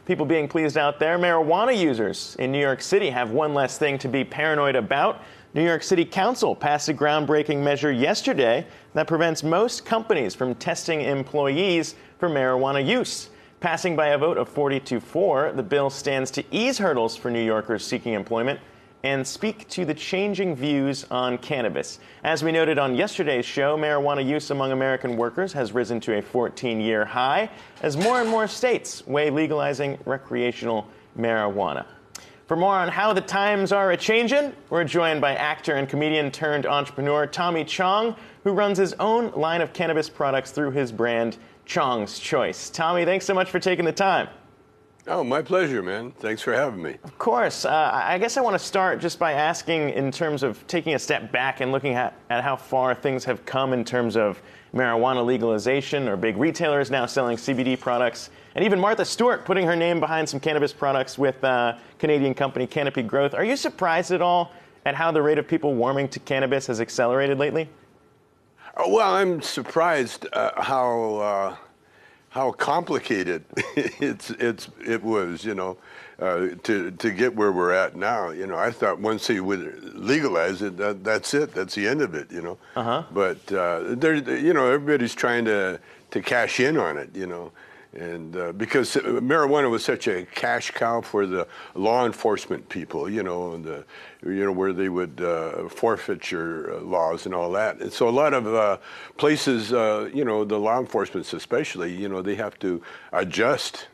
People being pleased out there. Marijuana users in New York City have one less thing to be paranoid about. New York City Council passed a groundbreaking measure yesterday that prevents most companies from testing employees for marijuana use. Passing by a vote of 40-4, the bill stands to ease hurdles for New Yorkers seeking employment and speak to the changing views on cannabis. As we noted on yesterday's show, marijuana use among American workers has risen to a 14-year high as more and more states weigh legalizing recreational marijuana. For more on how the times are a-changin', we're joined by actor and comedian turned entrepreneur Tommy Chong, who runs his own line of cannabis products through his brand Chong's Choice. Tommy, thanks so much for taking the time. Oh, my pleasure, man. Thanks for having me. Of course. I guess I want to start just by asking, in terms of taking a step back and looking at how far things have come in terms of marijuana legalization, or big retailers now selling CBD products, and even Martha Stewart putting her name behind some cannabis products with Canadian company Canopy Growth. Are you surprised at all at how the rate of people warming to cannabis has accelerated lately? Well, I'm surprised how complicated it was, to get where we're at now. I thought once they would legalize it, that's it. That's the end of it, But everybody's trying to cash in on it, And because marijuana was such a cash cow for the law enforcement people, where they would forfeiture laws and all that. And so a lot of places, the law enforcement especially, they have to adjust.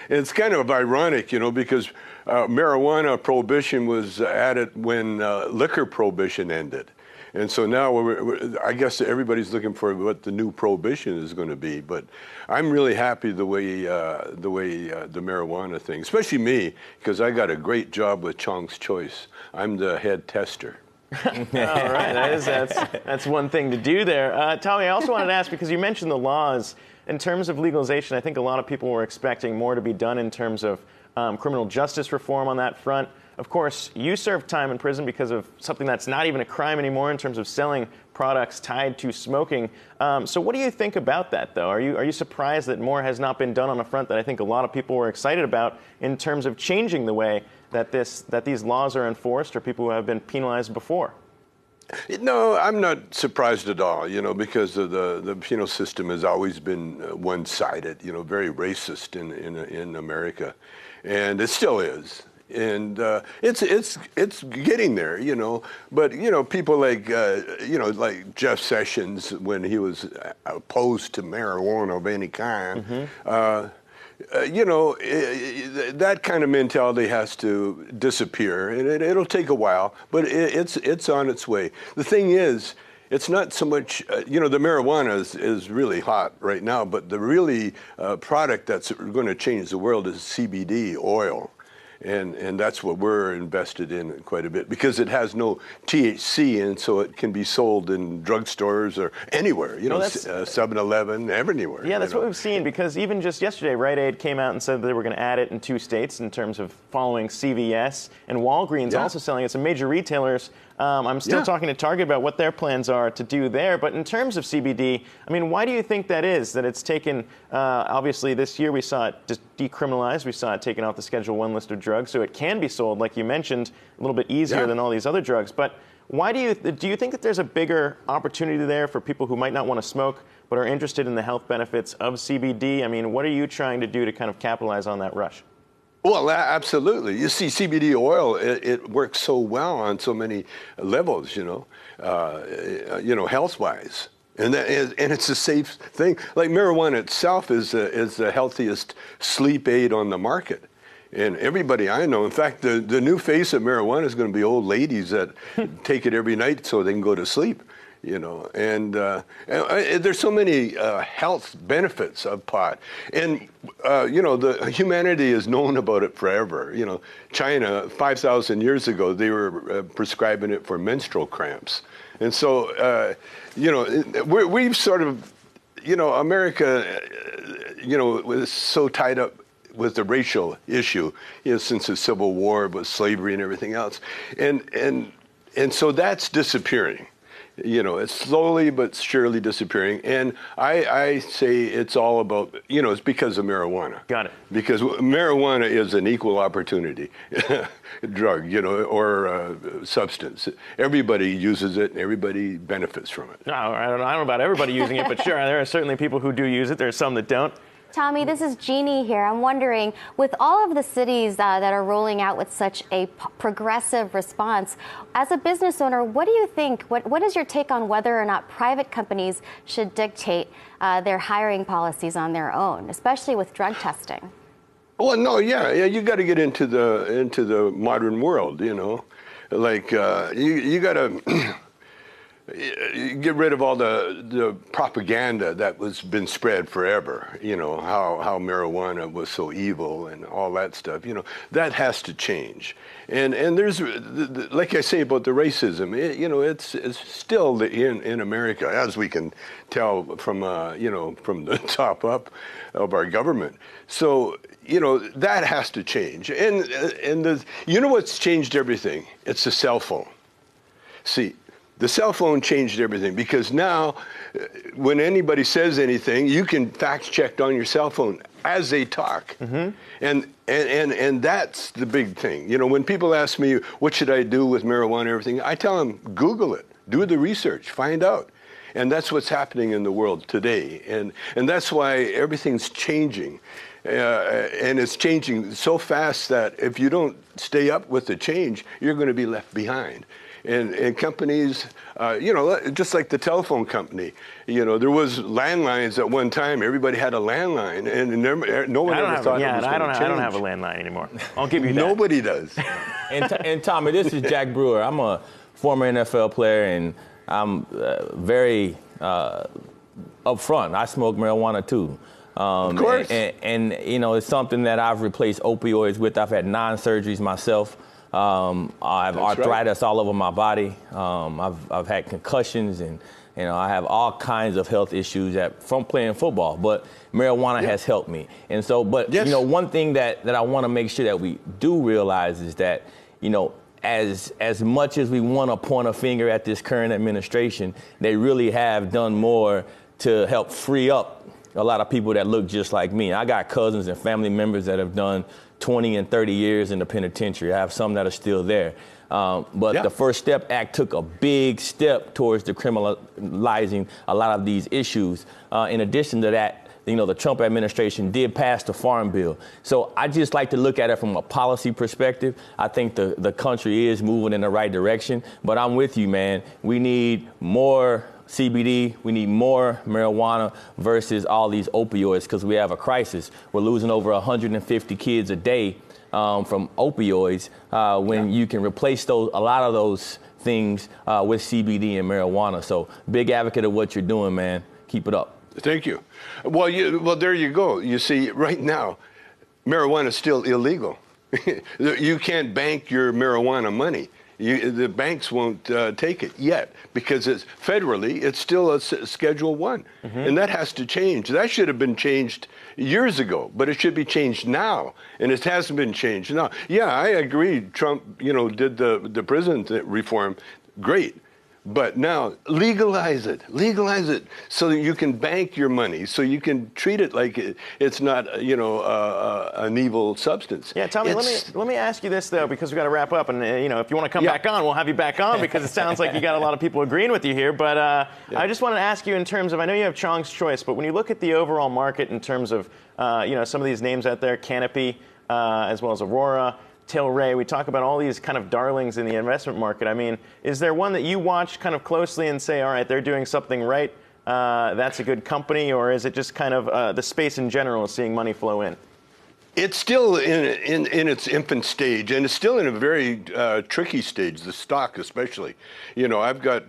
It's kind of ironic, because marijuana prohibition was added when liquor prohibition ended. And so now I guess everybody's looking for what the new prohibition is going to be. But I'm really happy the way the marijuana thing, especially me, because I got a great job with Chong's Choice. I'm the head tester. All right, that's one thing to do there. Tommy, I also wanted to ask, because you mentioned the laws. In terms of legalization, I think a lot of people were expecting more to be done in terms of criminal justice reform on that front. Of course, you served time in prison because of something that's not even a crime anymore in terms of selling products tied to smoking. So what do you think about that, though? Are you surprised that more has not been done on a front that I think a lot of people were excited about in terms of changing the way that these laws are enforced, or people who have been penalized before? No, I'm not surprised at all, because of the penal system has always been one-sided, very racist in America, and it still is. And it's getting there, But people like like Jeff Sessions, when he was opposed to marijuana of any kind, that kind of mentality has to disappear, and it'll take a while, but it's on its way. The thing is, it's not so much, the marijuana is really hot right now, but the really product that's going to change the world is CBD oil. And that's what we're invested in quite a bit, because it has no THC, and so it can be sold in drugstores or anywhere, 7-Eleven, everywhere. Yeah, that's what we've seen, because even just yesterday, Rite Aid came out and said that they were going to add it in 2 states in terms of following CVS, and Walgreens also selling it. Some major retailers. I'm still talking to Target about what their plans are to do there. But in terms of CBD, I mean, why do you think that is? That it's taken, obviously this year we saw it decriminalized. We saw it taken off the Schedule I list of drugs. So it can be sold, like you mentioned, a little bit easier than all these other drugs. But why do you think that there's a bigger opportunity there for people who might not want to smoke but are interested in the health benefits of CBD? I mean, what are you trying to do to kind of capitalize on that rush? Well, absolutely. You see, CBD oil, it works so well on so many levels, health-wise. And it's a safe thing. Like marijuana itself is the healthiest sleep aid on the market. And everybody I know, in fact, the new face of marijuana is going to be old ladies that take it every night so they can go to sleep. And there's so many health benefits of pot. And, the humanity has known about it forever. China, 5,000 years ago, they were prescribing it for menstrual cramps. And so, we've sort of, America, was so tied up with the racial issue, since the Civil War with slavery and everything else. And so that's disappearing. It's slowly but surely disappearing. And I say it's all about, it's because of marijuana. Got it. Because marijuana is an equal opportunity drug, or substance. Everybody uses it and everybody benefits from it. No, I don't know about everybody using it, but sure, there are certainly people who do use it. There are some that don't. Tommy, this is Jeanie here. I'm wondering, with all of the cities that are rolling out with such a progressive response, as a business owner, what do you think? What is your take on whether or not private companies should dictate their hiring policies on their own, especially with drug testing? Well, no, yeah, you got to get into the modern world, like you got to. Get rid of all the propaganda that was been spread forever, how marijuana was so evil and all that stuff, that has to change. And there's, like I say about the racism, it's still in America, as we can tell from, from the top up of our government. So, that has to change. And what's changed everything? It's the cell phone. See, the cell phone changed everything, because now when anybody says anything, you can fact check on your cell phone as they talk. Mm-hmm. And that's the big thing. When people ask me, what should I do with marijuana and everything, I tell them, Google it, do the research, find out. And that's what's happening in the world today. And that's why everything's changing. And it's changing so fast that if you don't stay up with the change, you're going to be left behind. And companies, just like the telephone company, there was landlines at one time. Everybody had a landline, and no one ever thought it was going to change. I don't have a landline anymore. I'll give you that. Nobody does. And Tommy, this is Jack Brewer. I'm a former NFL player, and I'm very upfront. I smoke marijuana too. Of course. And it's something that I've replaced opioids with. I've had 9 surgeries myself. I have arthritis all over my body. I've had concussions, and I have all kinds of health issues from playing football. But marijuana has helped me. And so, but one thing that I want to make sure that we do realize is that as much as we want to point a finger at this current administration, they really have done more to help free up a lot of people that look just like me. I got cousins and family members that have done 20 and 30 years in the penitentiary. I have some that are still there. But the First Step Act took a big step towards decriminalizing a lot of these issues. In addition to that, the Trump administration did pass the Farm Bill. So I just like to look at it from a policy perspective. I think the country is moving in the right direction. But I'm with you, man. We need more CBD, we need more marijuana versus all these opioids, because we have a crisis. We're losing over 150 kids a day from opioids when you can replace a lot of those things with CBD and marijuana. So big advocate of what you're doing, man. Keep it up. Thank you. Well, there you go. You see, right now, marijuana is still illegal. You can't bank your marijuana money. The banks won't take it yet, because it's still a Schedule 1. Mm-hmm. And that has to change. That should have been changed years ago, but it should be changed now. And it hasn't been changed now. Yeah, I agree. Trump, did the prison reform. Great. But now, legalize it so that you can bank your money, so you can treat it like it's not, an evil substance. Yeah, Tommy, let me ask you this, though, because we've got to wrap up. And, if you want to come back on, we'll have you back on, because it sounds like you got a lot of people agreeing with you here. But I just want to ask you in terms of, I know you have Chong's Choice, but when you look at the overall market in terms of, some of these names out there, Canopy, as well as Aurora, Tilray, we talk about all these kind of darlings in the investment market. I mean, is there one that you watch kind of closely and say, all right, they're doing something right, that's a good company, or is it just kind of the space in general is seeing money flow in? It's still in its infant stage, and it's still in a very tricky stage, the stock especially. I've got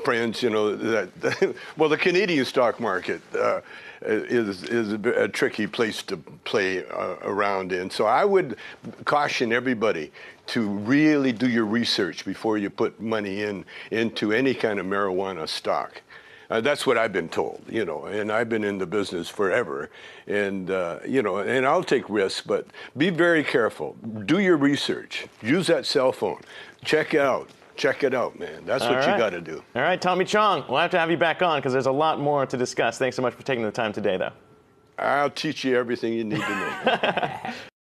friends, that well, the Canadian stock market is a tricky place to play around in. So I would caution everybody to really do your research before you put money into any kind of marijuana stock. That's what I've been told, and I've been in the business forever, and and I'll take risks, but be very careful. Do your research. Use that cell phone. Check out check it out, man. That's what you got to do. All right, Tommy Chong, we'll have to have you back on because there's a lot more to discuss. Thanks so much for taking the time today, though. I'll teach you everything you need to know.